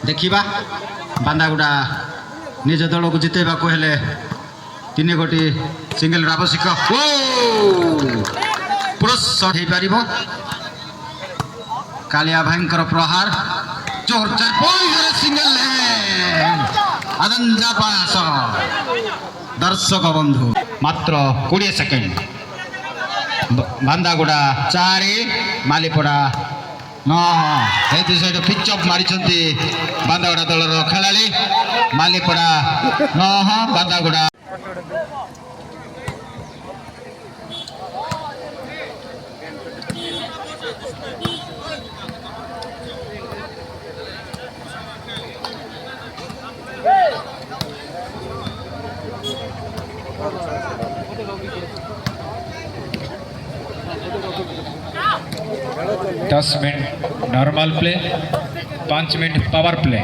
देखा बांदागुड़ा निज दल को जितेबा हेले 3 गोटी सिंगल आवश्यक पुरुष शॉट हो पार कालिया भाईंकर प्रहार जोर सिंगल आदंजा पास दर्शक बंधु मात्र 20 सेकेंड बांदागुड़ा 4 मालीपड़ा 9 सहित पिच अप मारी बांदागुड़ा दलर खेला मालीपड़ा 9 बांदागुड़ा 10 minute normal play 5 minute power play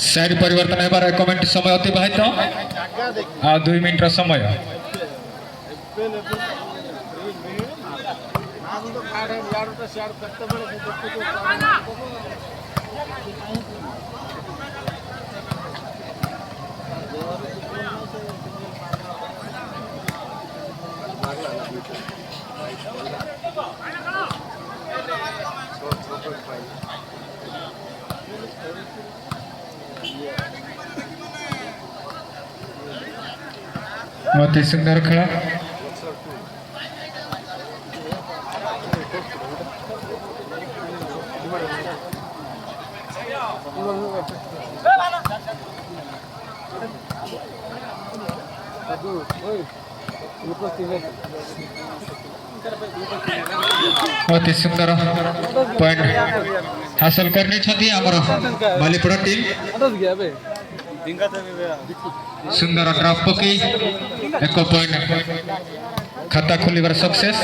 side परिवर्तन होबार 1 मिनट समय अतिबाहित आ 2 मिनट समय अति सुंदर खेला अति सुंदर पॉइंट हासिल करनी छथि हमर बालीपड़ा टीम सुंदर ड्रॉप पकी 1 पॉइंट खाता खोलिबार सक्सेस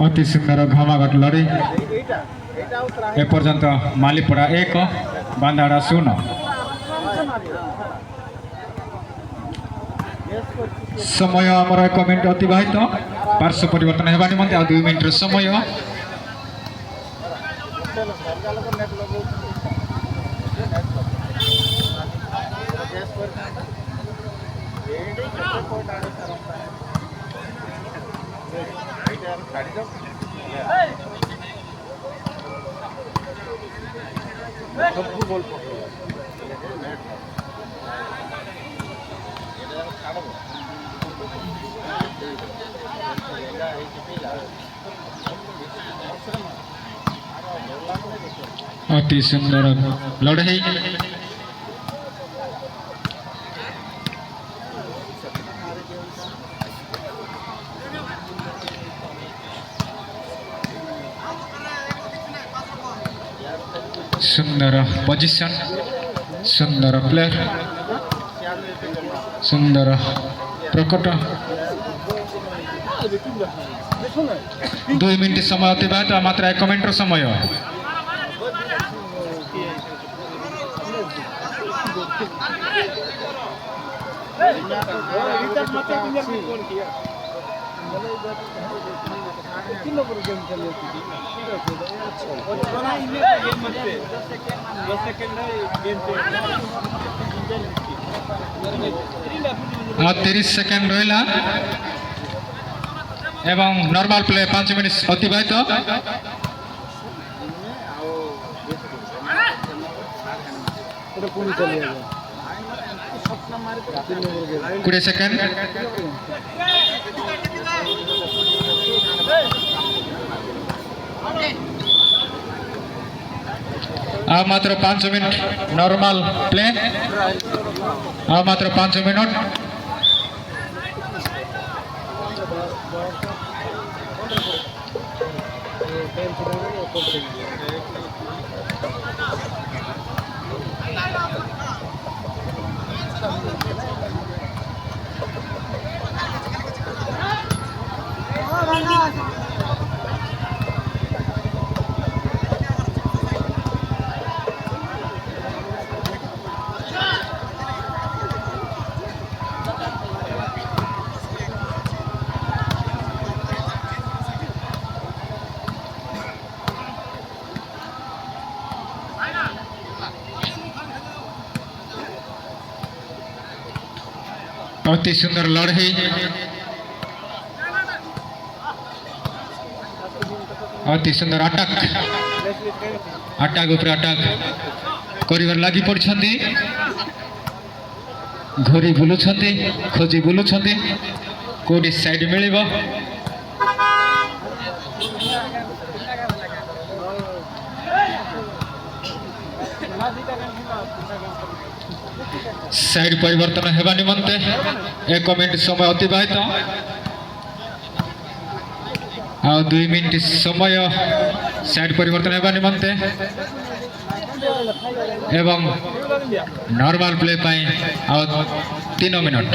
अति सुंदर घमाघट लड़ी एपर्यंत मालीपड़ा 1 बांदागुड़ा 0 समय आमर 1 मिनट अतिबाहित पार्श्व परिवर्तन होगा निमंते आ 2 मिनट समय अति सुंदर लड़ाई सुंदर पोजीशन सुंदर प्लेयर सुंदर प्रकट 2 मिनट समय अतिबाहित मात्र 1 मिनट समय আর 30 সেকেন্ড রইলা এবং নর্মাল প্লে 5 মিনিট অতিবাহিত। কুড়ি সেকেন্ড। আর মাত্র 5 মিনিট নর্মাল প্লে। আর মাত্র 5 মিনিট। অতি সুন্দর লড়াই, অতি সুন্দর আটাক আটাক উপরে আটাক করিবার লাগি পড়ছন্তি। ঘড়ি বুলুছন্তি, খোঁজি বুলুছন্তি কোটি সাইড মিলিব। সাইড পরিবর্তন হেবা নিমন্তে 1 মিনিট সময় অতিবাহিত। আর 2 মিনিট সময় সাইড পরিবর্তন হেবা নিমন্তে এবং নর্মাল প্লে পাই আর 3 মিনিট।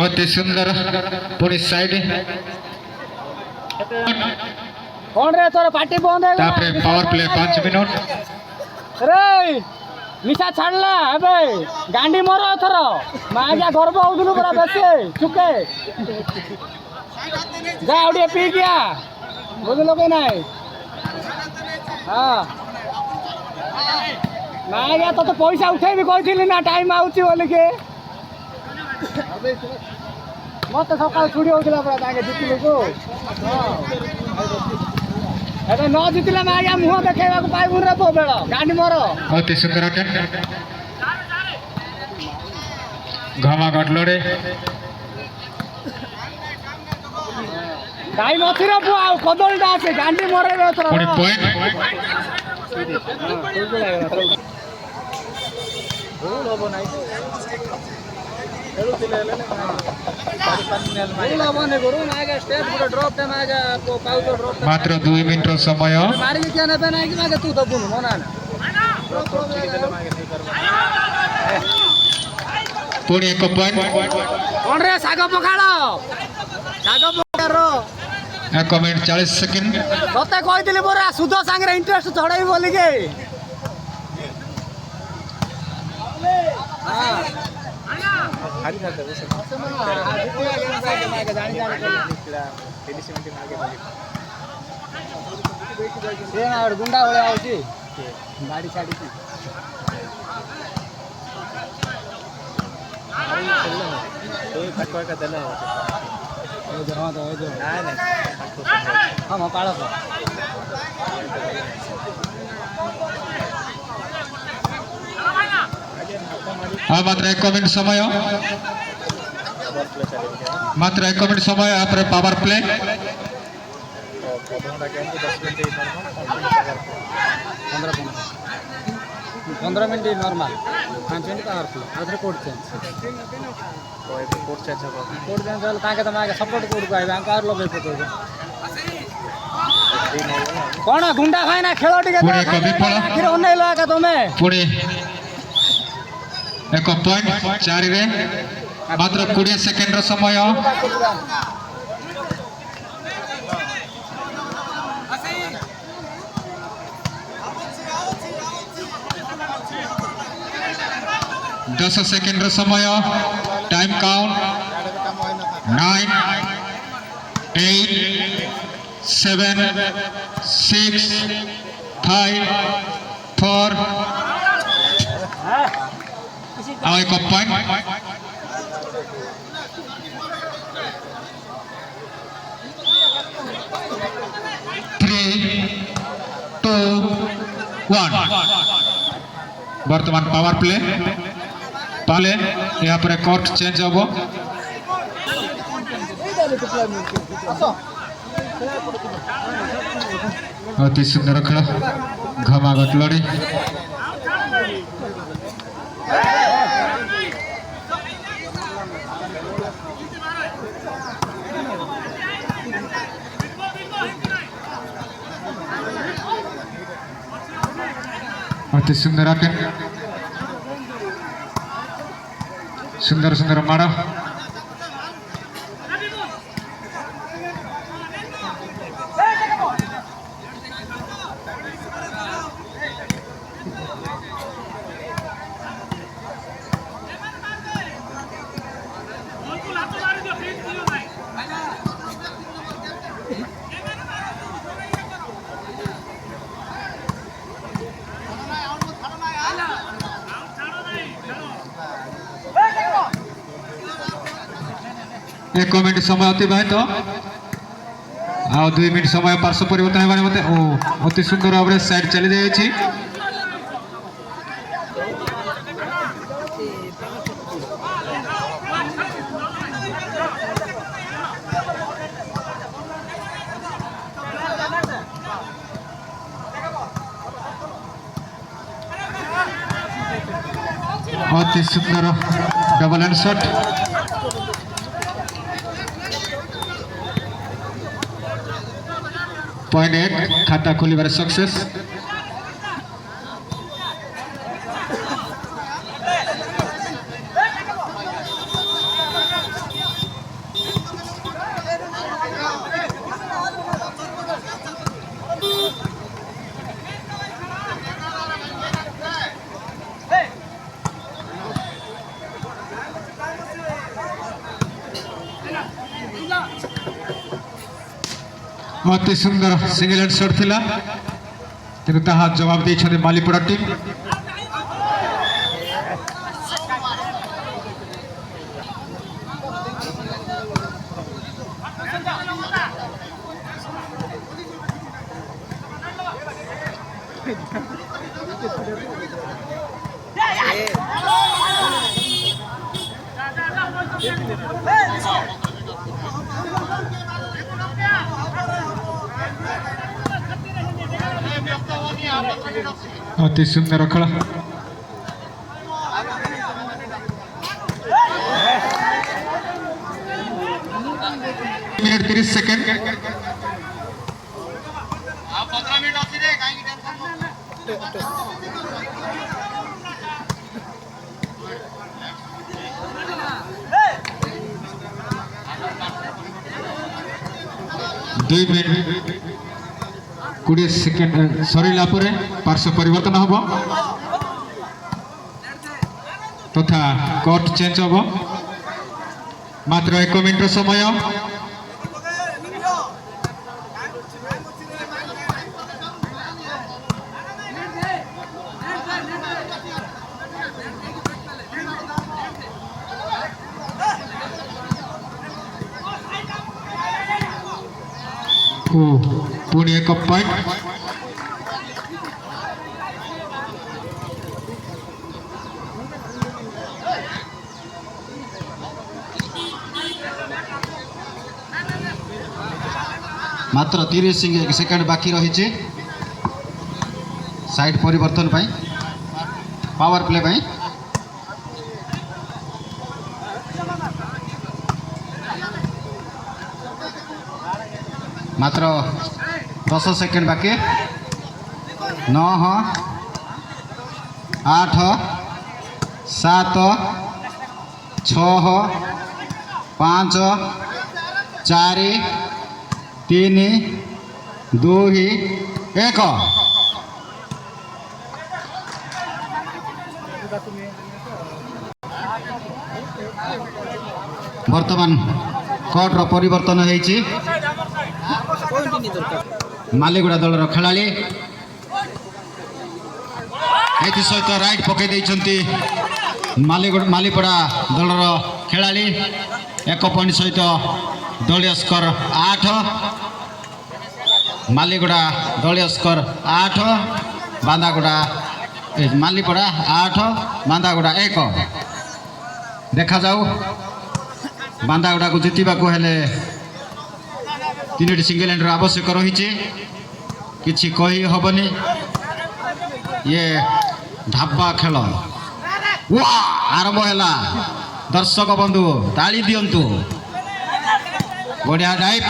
অতি সুন্দর পুরি সাইড। कौन रे तोर पार्टी बंद है তারপরে পাওয়ার প্লে 5 মিনিট। रे निशा छाड़ला एबे गांडी मरो थर माजा गर्व होदुनु बरा बेसे चुके जा ओडे पी गया बुझलो के नहीं। हां माजा तो पैसा उठे भी कहथिली ना टाइम आउची बोली के मत सकाळ छुड़ी होतला बरा ताके जितले को। हां एबे न जितले माजा मुह देखेबा को पाइबु रे बोबेଳ गांडी मरो। অতি সুন্দর আটাক ঘামাঘাট লড়ে। টাইম ଅଛି ରେ ପୁଅ ଆଉ କଦଳୀଟା ଅଛି ଗାଣ୍ଡି ମରେଇବେ ଏଥର। পুরি পয়েন্ট। মাত্র 2 মিনিট সময়। পুরি 1 পয়েন্ট। କଣ ରେ ଶାଗ ପଖାଳ ଶାଗ ପଖାଳ 1 ମିନିଟ 40 ସେକେଣ୍ଡ। ତତେ କହିଥିଲି ପରା ସୁଧ ସାଙ୍ଗରେ ଇଣ୍ଟରେଷ୍ଟ ଛଡେଇବି ବୋଲିକି। ଗୁଣ୍ଡା ଭଳିଆ ହଉଛି ଗାଡି ଛାଡିକି ହଁ ମୋ ପାଳକ আর মাত্র 1 মিনিট সময়। মাত্র 1 মিনিট সময়। তারপরে পাওয়ার প্লে। 15 मिनट नॉर्मल 5 मिनट पावरफुल आधरे कोड चेंज कोड चेंज होगा ताके तो मागे सपोर्ट कोड को आइबे आंका और लगे पतो କ'ଣ ଗୁଣ୍ଡା ଖାଇନା ଖେଳ ଟିକେ ପୁଣି ଏକ ବିଫଳ। ଆଖିରେ ଅନେଇଲ ଏକା ତମେ ପୁଣି ଏକ ପଏଣ୍ଟ 4ରେ ମାତ୍ର 20 ସେକେଣ୍ଡର ସମୟ। दस सेकेंड समय टाइम काउंट 9 8 7 6 5 4 ଆଉ ଏକ ପଏଣ୍ଟ। थ्री टू वन बर्तमान पावर प्ले पाले यहाँ पर कोर्ट चेंज हम अति सुंदर खेल घमाघट लड़ी अति सुंदर अटेम्प सुंदर सुंदर माड़ एक मिनट समय अतिबाहित आ 2 मिनट समय पार्श्व परिवर्तन होगा मत अति सुंदर भाव साइड चली जाइए। अति सुंदर डबल हैंड शॉट पॉइंट 1 खाता खोलिबार सक्सेस। अति सुंदर सिंगल हैंड शॉट थिला किंतु ताहा जवाब देछने मालीपड़ा टीम। अति सुंदर खेल minute 30 second 2 minute 20 second Sarila पार्श्व परिवर्तन हम तथा कोर्ट चेंज हम मात्र 1 मिनट समय। पुणी एक पॉइंट मात्र 30 सेकेंड बाकी रही साइड परिवर्तन पाई पावर प्ले पाई। मात्र 10 सेकेंड बाकी 9 8 7 6 5 4 3 2 1 बर्तमान कोर्टर परिवर्तन होइछि मालीगुड़ा दलर खेलाड़ी एथि सहित राइट पकई देइछन्ति मालीपड़ा दलर खेलाड़ी 1 पॉइंट सहित दलीय स्कोर 8 मालीगुड़ा दलीय स्कोर 8 बांदागुड़ा मालीपड़ा 8 बांदागुड़ा 1 देखा जाऊ बांदागुड़ा को जितवा को हेले 3टी सिंगल हैंडर आवश्यक रही किछि कही हबनी ये ढाबा खेल वा आरंभ है दर्शक बंधु ताली दियंतु बढ़िया डाइव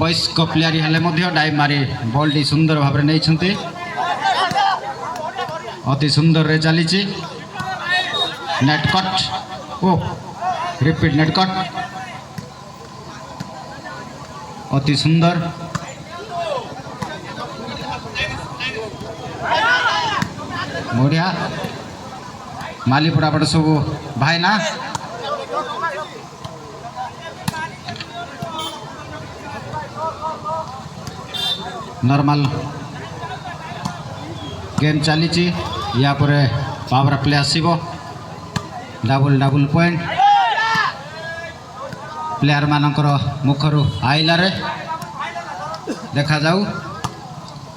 वयस्क प्लेयर हेले डाइव मारी बॉल टी सुंदर भाव नहीं अति सुंदर रे चली नेट कट ओ रिपीट नेट कट अति सुंदर बढ़िया मालीपड़ा पट सब भाई ना नॉर्मल गेम चली या पर पावर प्ले आसीबो डबल डबल पॉइंट प्लेयर मानकर मुखर आइला रे देखा जाऊ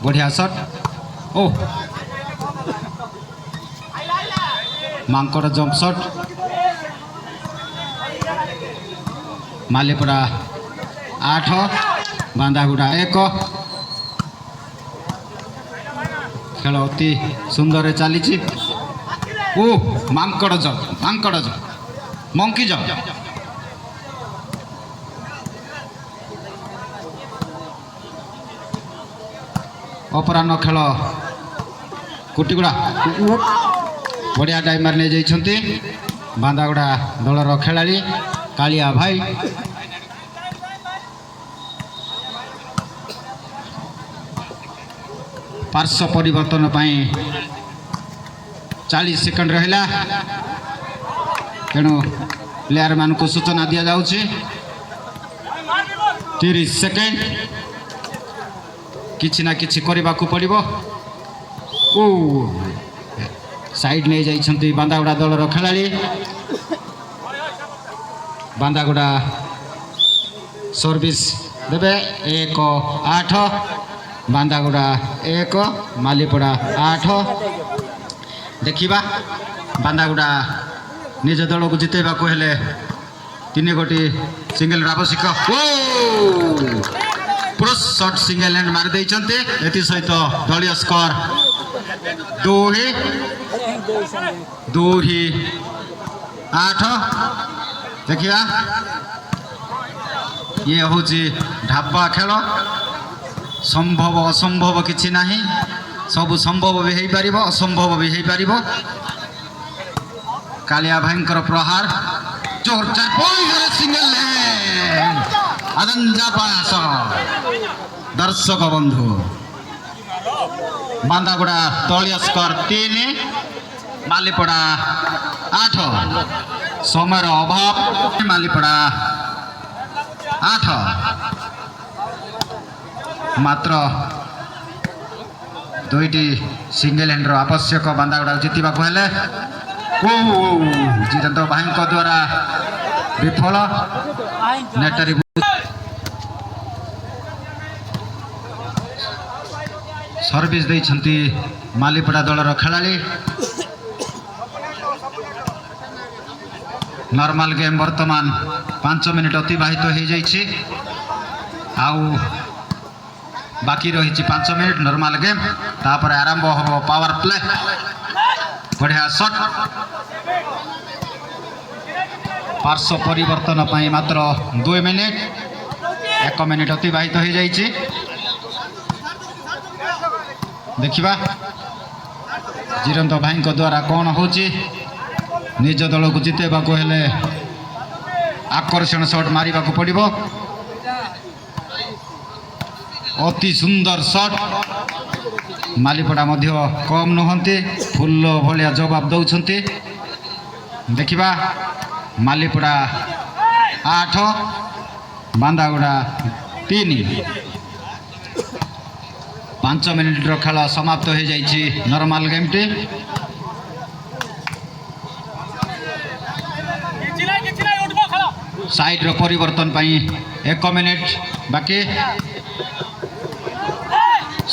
बढ़िया शॉट ओ मांकड़ जंप शॉट मालीपड़ा 8 बांदागुड़ा 1 खेल अति सुंदर चली ओ मांकड़ जंप मंकी जंप अपराह्न खेल कुटीगुड़ा बढ़िया टाइम मार नहीं जाइछन्ति बांदागुड़ा दलर खेलाड़ी कालिया भाई पार्श्व परिवर्तन पाई 40 सेकंड रहिला तेणु प्लेयर मान को सूचना दिया जाउछि 30 सेकंड किछि ना किछि करबा को पड़िबो ओ साइड नहीं जाइछन्ति बांदागुड़ा दलर खेलाड़ी बांदागुड़ा सर्विस देबे 1 8 बांदागुड़ा 1 मालीपड़ा 8 देखिबा बांदागुड़ा निज दल को जितेबा को हेले 3 गोटी सिंगल आवश्यक पुरुष शॉट सिंगल हैंड मार देइछन्ते एति सहित दलीय स्कोर 2 8 देखिया ये हूँ ढाबा खेल संभव असंभव किछि नाही सब संभव भी हो पार असंभव भी हो पार कालिया भाईंकर प्रहार जोर सिंगल आदंजा पास दर्शक बंधु बांदागुड़ा तलिया स्कोर 3 मालीपड़ा 8 समय अभाव मालीपड़ा 8 मात्र 2टी सिंगल हैंडर आवश्यक बांदागुड़ा जितवा को हेले जितेन्द्र भाई द्वारा विफल नेटरी सर्विस देइछन्ति मालीपड़ा दलर खेलाड़ी नॉर्मल गेम वर्तमान 5 मिनिट अतिबाहित हो जाइछि आउ बाकी रही 5 मिनिट नॉर्मल गेम तापर आरंभ हो पावर प्ले बढ़िया शॉट पार्श्व परिवर्तन पाई मात्र 2 मिनिट 1 ମିନିଟ୍ ଅତିବାହିତ ହୋଇଯାଇଛି। ଦେଖିବା ଜିରନ୍ତ ଭାଇଙ୍କ ଦ୍ୱାରା କ'ଣ ହେଉଛି। ନିଜ ଦଳକୁ ଜିତେଇବାକୁ ହେଲେ ଆକର୍ଷଣ ସଟ୍ ମାରିବାକୁ ପଡ଼ିବ। ଅତି ସୁନ୍ଦର ସଟ୍। ମାଲିପଡ଼ା ମଧ୍ୟ କମ୍ ନୁହନ୍ତି, ଫୁଲ ଭଳିଆ ଜବାବ ଦେଉଛନ୍ତି। ଦେଖିବା ମାଲିପଡ଼ା 8 ବାନ୍ଦାଗୁଡ଼ା 3। 5 ମିନିଟ୍ର ଖେଳ ସମାପ୍ତ ହୋଇଯାଇଛି ନର୍ମାଲ ଗେମ୍ଟି। ସାଇଡ୍ର ପରିବର୍ତ୍ତନ ପାଇଁ 1 ମିନିଟ୍ ବାକି।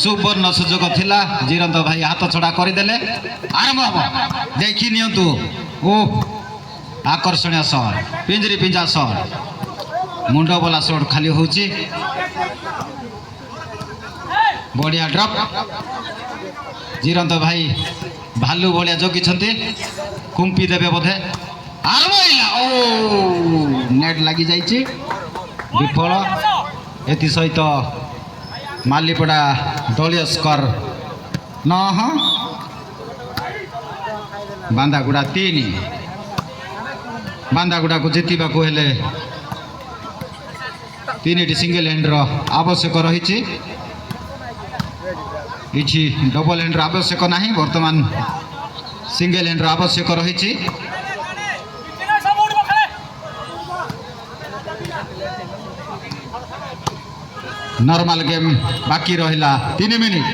ସୁବର୍ଣ୍ଣ ସୁଯୋଗ ଥିଲା, ଜିରନ୍ତ ଭାଇ ହାତ ଛଡ଼ା କରିଦେଲେ। ଆରମ୍ଭ ହେବ, ଦେଖି ନିଅନ୍ତୁ। ଓ ଆକର୍ଷଣୀୟ ସଟ୍, ପିଞ୍ଜରି ପିଞ୍ଜା ସଟ୍, ମୁଣ୍ଡ ବୋଲା ସଟ୍ ଖାଲି ହେଉଛି। ବଢ଼ିଆ ଡ୍ରପ୍। ଜିରନ୍ତ ଭାଇ ଭାଲୁ ଭଳିଆ ଜଗିଛନ୍ତି, କୁମ୍ପି ଦେବେ ବୋଧେ। ଆରମ୍ଭ ହେଲା, ଓ ନେଟ୍ ଲାଗିଯାଇଛି, ବିଫଳ। ଏଥିସହିତ ମାଲିପଡ଼ା ଦଳୀୟ ସ୍କୋର 9, ବାନ୍ଦାଗୁଡ଼ା 3। ବାନ୍ଦାଗୁଡ଼ାକୁ ଜିତିବାକୁ ହେଲେ 3ଟି ସିଙ୍ଗଲ ହ୍ୟାଣ୍ଡର ଆବଶ୍ୟକ ରହିଛି। କିଛି ଡବଲ ହ୍ୟାଣ୍ଡର ଆବଶ୍ୟକ ନାହିଁ, ବର୍ତ୍ତମାନ ସିଙ୍ଗଲ ହ୍ୟାଣ୍ଡର ଆବଶ୍ୟକ ରହିଛି। ନର୍ମାଲ ଗେମ୍ ବାକି ରହିଲା 3 ମିନିଟ୍।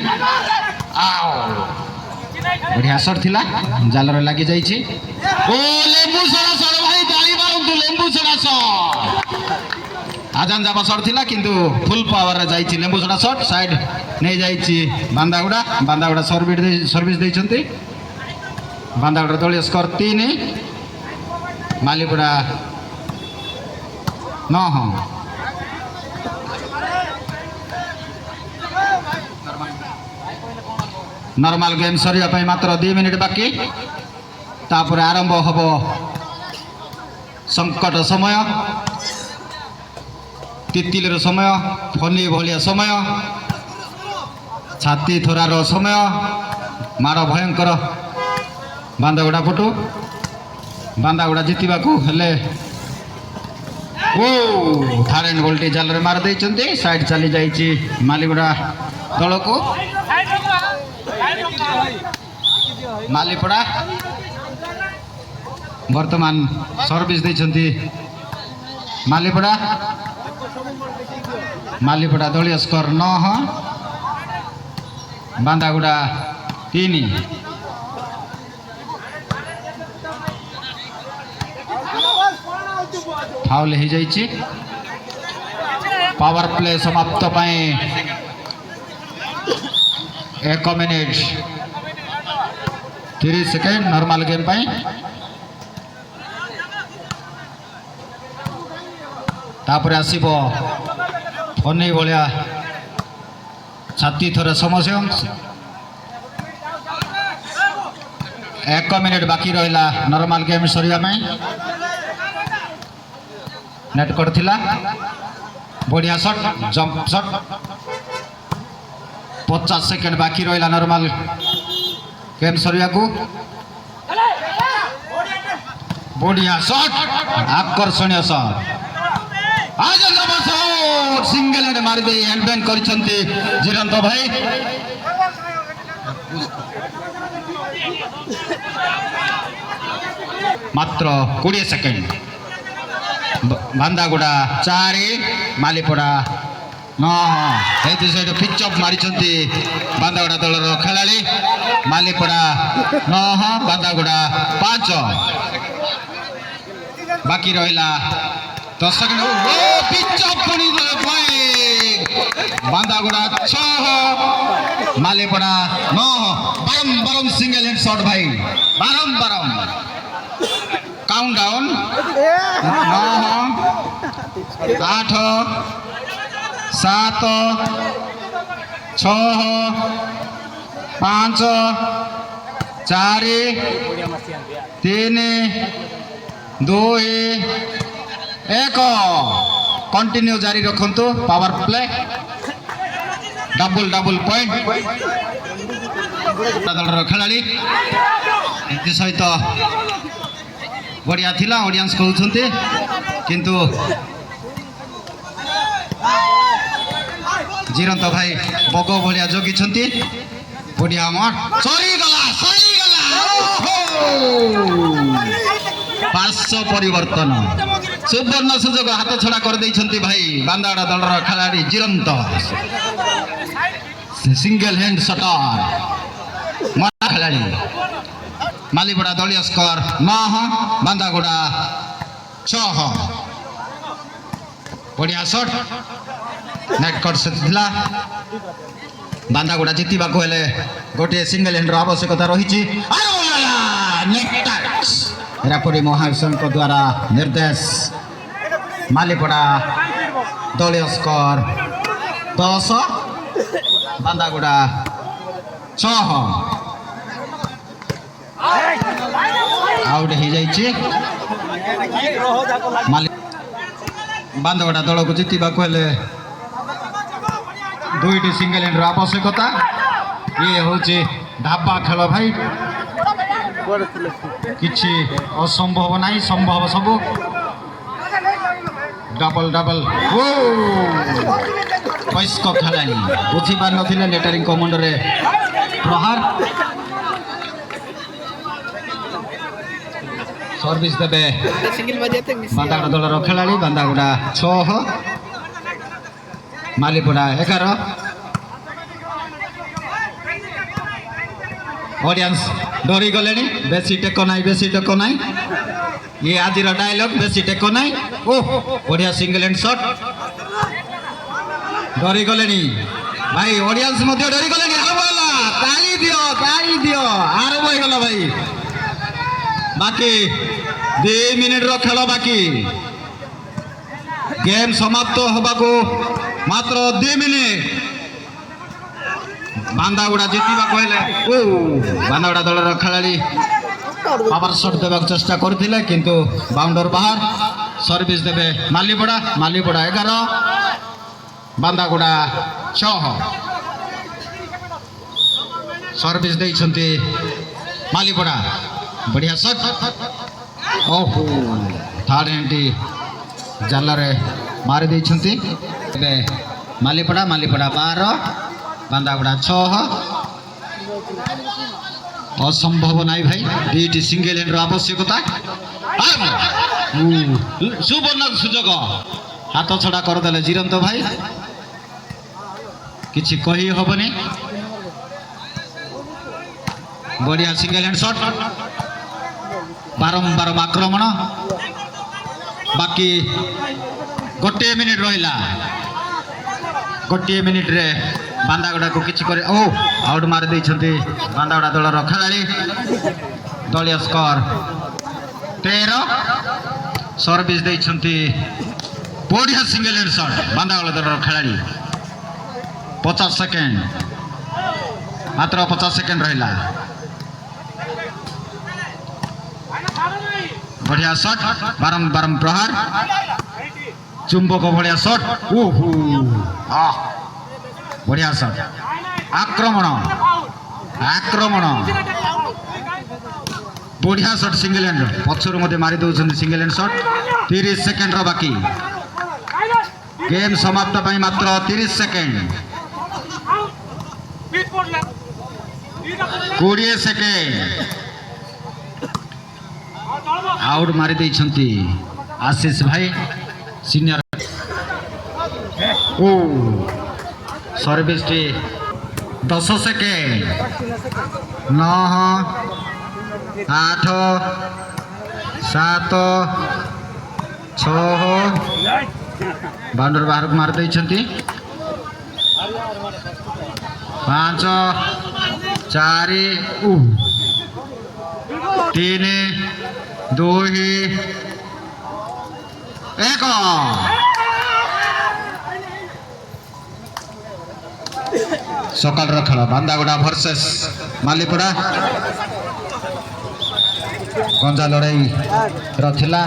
ବଢ଼ିଆ ସଟ୍ ଥିଲା, ଜାଲରେ ଲାଗିଯାଇଛି। ଓ ଲେମ୍ବୁ ସଡ଼ା ସଟ୍ ଭାଇ, ତାଳି ମାରନ୍ତୁ। ଲେମ୍ବୁ ସଡ଼ା ସଟ୍ ଆଜାନ ଯାବା ସଟ୍ ଥିଲା, କିନ୍ତୁ ଫୁଲ୍ ପାୱାରରେ ଯାଇଛି ଲେମ୍ବୁ ସଡ଼ା ସଟ୍। ସାଇଡ୍ ନେଇଯାଇଛି ବାନ୍ଦାଗୁଡ଼ା। ବାନ୍ଦାଗୁଡ଼ା ସର୍ଭିସ୍ ଦେଇଛନ୍ତି। ବାନ୍ଦାଗୁଡ଼ା ଦଳୀୟ ସ୍କୋର 3, ମାଲିପଡ଼ା 9। ନର୍ମାଲ ଗେମ୍ ସରିବା ପାଇଁ ମାତ୍ର 2 ମିନିଟ୍ ବାକି। ତାପରେ ଆରମ୍ଭ ହେବ ସଙ୍କଟ ସମୟ, ତିତିଲିର ସମୟ, ଫନି ଭଳିଆ ସମୟ, ଛାତି ଥରାର ସମୟ, ମାଡ଼ ଭୟଙ୍କର ବାନ୍ଦାଗୁଡ଼ା ପଟୁ। ବାନ୍ଦାଗୁଡ଼ା ଜିତିବାକୁ ହେଲେ ଓ ଥାରେନ୍ ଗୋଲଟି ଜାଲରେ ମାରି ଦେଇଛନ୍ତି। ସାଇଡ୍ ଚାଲି ଯାଇଛି ମାଲିଗୁଡ଼ା ଦଳକୁ। ମାଲିପଡ଼ା ବର୍ତ୍ତମାନ ସର୍ଭିସ୍ ଦେଇଛନ୍ତି। ମାଲିପଡ଼ା ଦଳୀୟ ସ୍କୋର 9, ବାନ୍ଦାଗୁଡ଼ା 3। ଫାଉଲ୍ ହେଇଯାଇଛି। ପାୱାର ପ୍ଲେ ସମାପ୍ତ ପାଇଁ 1 ମିନିଟ୍ 30 ସେକେଣ୍ଡ ନର୍ମାଲ ଗେମ୍ ପାଇଁ। ତାପରେ ଆସିବ ଫନି ଭଳିଆ ଛାତି ଥରେ ସମସ୍ୟା। 1 ମିନିଟ୍ ବାକି ରହିଲା ନର୍ମାଲ ଗେମ୍ ସରିବା ପାଇଁ। ନେଟ୍ କରିଥିଲା, ବଢ଼ିଆ ସଟ୍, ଜମ୍ପ ସଟ୍। 50 ସେକେଣ୍ଡ ବାକି ରହିଲା ନର୍ମାଲ ଗେମ୍ ସରିବାକୁ। ବଢ଼ିଆ ସଟ୍, ଆକର୍ଷଣୀୟ ସଟ୍। ସିଙ୍ଗଲ ହ୍ୟାଣ୍ଡ ମାରିଦେଇ ହ୍ୟାଣ୍ଡ ବ୍ୟାନ୍ କରିଛନ୍ତି ଜିରନ୍ତ ଭାଇ। ମାତ୍ର 20 ସେକେଣ୍ଡ। ବାନ୍ଦାଗୁଡ଼ା 4, ମାଲିପଡ଼ା 9। ଏଇଠି ସେଇଠି ପିଚ୍ ଅପ୍ ମାରିଛନ୍ତି ବାନ୍ଦାଗୁଡ଼ା ଦଳର ଖେଳାଳି। ମାଲିପଡ଼ା 9, ବାନ୍ଦାଗୁଡ଼ା 5। ବାକି ରହିଲା 10 ସେକେଣ୍ଡ। ପିଚ୍ ଅପ୍ ପୁଣି ବାନ୍ଦାଗୁଡ଼ା 6, ମାଲିପଡ଼ା 9। ବାରମ୍ବାର ସିଙ୍ଗଲ ହ୍ୟାଣ୍ଡ ସଟ୍ ଭାଇ, ବାରମ୍ବାର। କାଉଣ୍ଟଡାଉନ୍ 9, 8, 7, 6, 5, 4, 3, 2, 1। कंटिन्यू जारी रखंतु power play double double point दलर खेलाड़ी एथि सहित बढ़िया थिला ऑडियंस कहउछंती किंतु जीरंत भाई बग भलिया जगिछंती बढ़िया मर सरी गला 500 परिवर्तन सुवर्ण सुजोग हाथ छड़ा कर देइछंती भाई बांदाड़ा दलर खेलाड़ी जीरंत सिंगल हैंड शटर मरा खेलाड़ी मालीबड़ा दलीय स्कोर 9 बांदागुड़ा 6 बढ़िया शॉट नेट कट से थिला बांदागुड़ा जीतिबा को हेले गोटे सिंगल हैंड आवश्यकता रही रेफरी महाशंकर द्वारा निर्देश मालीपड़ा दलीय स्कोर 10 बांदागुड़ा 6 आउट हो जाइए बांदागुड़ा दल को जीतवा हेले दुईटी सिंगल हैंड आवश्यकता ये हूँ ढाबा खेल भाई किछि असंभव नहीं संभव सबू डबल डबल वयस्क खेलाड़ी बुझी पार नथिले लेटरिंग कमांडर प्रहार सर्विस देबे बांदागुड़ा दलर खेलाड़ी बांदागुड़ा 6 मालीपड़ा 11 ऑडियंस डरी गले बेसी टेक ना ये आज डायलॉग बेसी टेक ना ओह बढ़िया सिंगल हैंड शॉट डरी गले भाई ऑडियंस मध्य डरी गले ताली दियो आरंभ हो गला भाई बाकी 2 मिनिट रो खेल बाकी गेम समाप्त होबा को मात्र 2 मिनिट बांदागुड़ा जीतवा कहले ओ बांदागुड़ा दलर खेलाड़ी पावर शॉट देवा चेष्टा करथिले किंतु बाउंडर बाहर सर्विस देबे मालीपड़ा 11 बांदागुड़ा 6 सर्विस देइछंती मालीपड़ा बढ़िया शॉट ओहो थर्ड हैंडी जालरे मारी देइछंती बे मालीपड़ा 12 बांदागुड़ा 6 असंभव नहीं भाई दुईटी सिंगल हैंड आवश्यकता सुवर्ण सुजोग हाथ छड़ा करदे जीरंत भाई किछि कही हबनी बढ़िया सिंगल हैंड शॉट बारंबार आक्रमण बाकी 1 मिनिट रहिला 1 मिनिट रे बांदागुड़ा को किछि करे ओ आउट मार देइछंती बांदागुड़ा दलर खेलाड़ी दलीय स्कोर 13 सर्विस देइछंती बढ़िया सिंगल हैंड शॉट बांदागुड़ा दलर खेलाड़ी 50 सेकेंड मात्र 50 सेकेंड रहिला बढ़िया शॉट बारंबार प्रहार चुंबक बढ़िया शॉट ओहो बढ़िया शॉट आक्रमण बढ़िया शॉट सिंगल हैंड पछर मध्य मारी दउछन सिंगल हैंड शॉट 30 सेकेंड रो बाकी गेम समाप्त पई मात्र 30 सेकेंड 20 सेकेंड आउट मारी देइछंती आशीष भाई सीनियर ओ सर्विस 10 सेकेंड 9 8 7 6 बाउंडर बाहर मार देइछंती 5 4 3 2 1 सकाल खेल बांदागुड़ा वर्सेस मालीपड़ा गंजा लड़ाई रथिला।